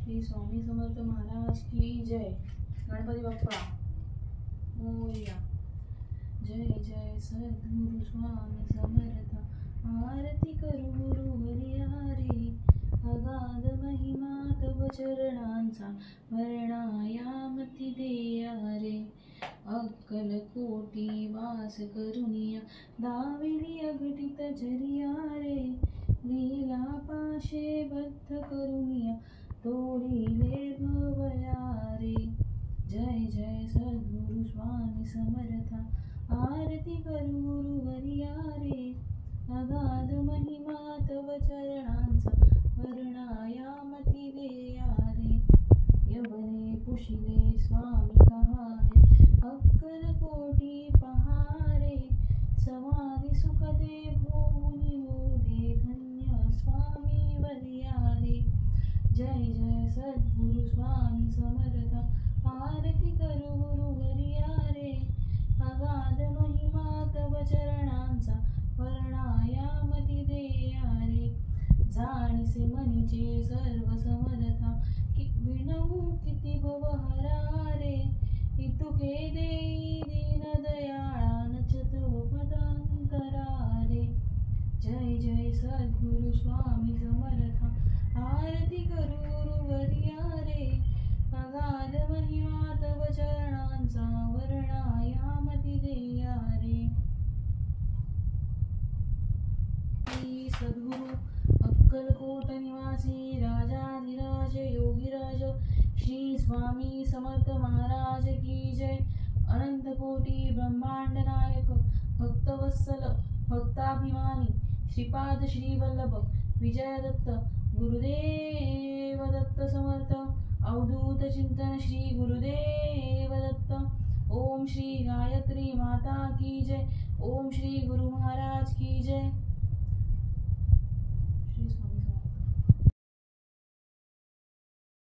श्री स्वामी समर्थ महाराज की जय. गणपती बाप्पा मोरया. जय जय सद्गुरु स्वामी समर्थ. आरती करू गुरुवर्या रे. अगाध महिमा तव चरणांचा वर्णायामती देया रे. अक्कलकोटी वास करुनिया दाविली अघटित जरिया रे. लीला पाशे बद्ध करुनिया तोडिले भवया रे. जय जय सद्गुरु स्वामी समर्थ. आरती करू गुरुवर्या रे. अगाध महिमा तव चरणांचा वर्णायामती देया रे. यवने पुशिले स्वामी कहारे. अक्कलकोटी पहारे. समाधी सुख दे भोवनी मोरे. धन्य स्वामी वर्या रे. जय जय सद्गुरु स्वामी समर्थ. आरती करू गुरुवर्या रे. अगाध महिमा तव चरणांचा वर्णायामती देया रे. जाणीसे मनीचे सर्व समर्था विनवू किती भवहरा रे. इतुके देई दीन दयाळा नचतव पदांतरा रे. जय जय सद्गुरु स्वामी समर्थ. आरती करू गुरुवर्या रे. अगाध महिमा तव चरणांचा वर्णायामती देया रे. श्री सद्गुरु अक्कलकोट निवासी राजाधिराज योगीराज श्री स्वामी समर्थ महाराज की जय. अनंत कोटी ब्रह्मांड नायक भक्तवत्सल भक्ताभिमानी श्रीपाद श्री वल्लभ विजय दत्त गुरुदेव दत्त समर्थ. अवधूत चिंतन श्री गुरुदेव दत्त. ओम श्री गायत्री माता की जय. ओम श्री गुरु महाराज की जय.